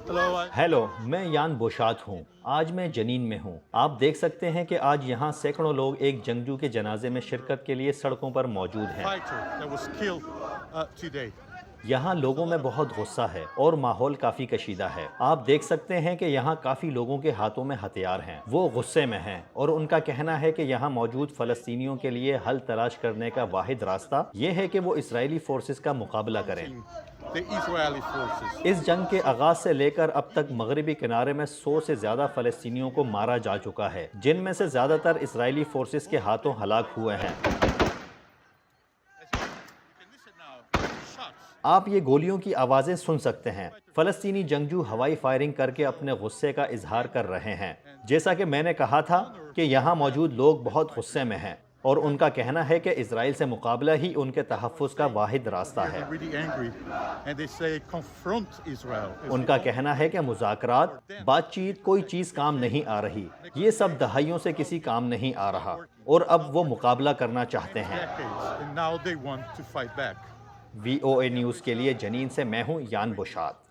Hello, मैं यान बोशात हूँ। आज मैं जनीन में हूँ। आप देख सकते हैं कि आज यहाँ सैकड़ों लोग एक जंगजू के जनाजे में शिरकत के लिए सड़कों पर मौजूद हैं। यहाँ लोगों में बहुत गुस्सा है और माहौल काफी कशीदा है। आप देख सकते हैं कि यहाँ काफी लोगों के हाथों में हथियार हैं। वो गुस्से में हैं और उनका कहना है कि यहाँ मौजूद फलस्तीनियों के लिए हल तलाश करने का वाहिद रास्ता ये है कि वो इजरायली फोर्सेस का मुकाबला करें। इस जंग के आगाज से लेकर अब तक मगरबी किनारे में 100 से ज्यादा फलस्तीनियों को मारा जा चुका है, जिनमें से ज्यादातर इजरायली फोर्सेस के हाथों हलाक हुए हैं। आप ये गोलियों की आवाजें सुन सकते हैं। फलस्तीनी जंगजू हवाई फायरिंग करके अपने गुस्से का इजहार कर रहे हैं। जैसा कि मैंने कहा था कि यहाँ मौजूद लोग बहुत गुस्से में हैं और उनका कहना है कि इजराइल से मुकाबला ही उनके तहफ़्फ़ुज़ का वाहिद रास्ता है। उनका कहना है कि मुज़ाकरात, बातचीत कोई चीज़ काम नहीं आ रही। ये सब दहाइयों से किसी काम नहीं आ रहा और अब वो मुकाबला करना चाहते हैं। VOA न्यूज़ के लिए जनीन से मैं हूँ यान बोशात।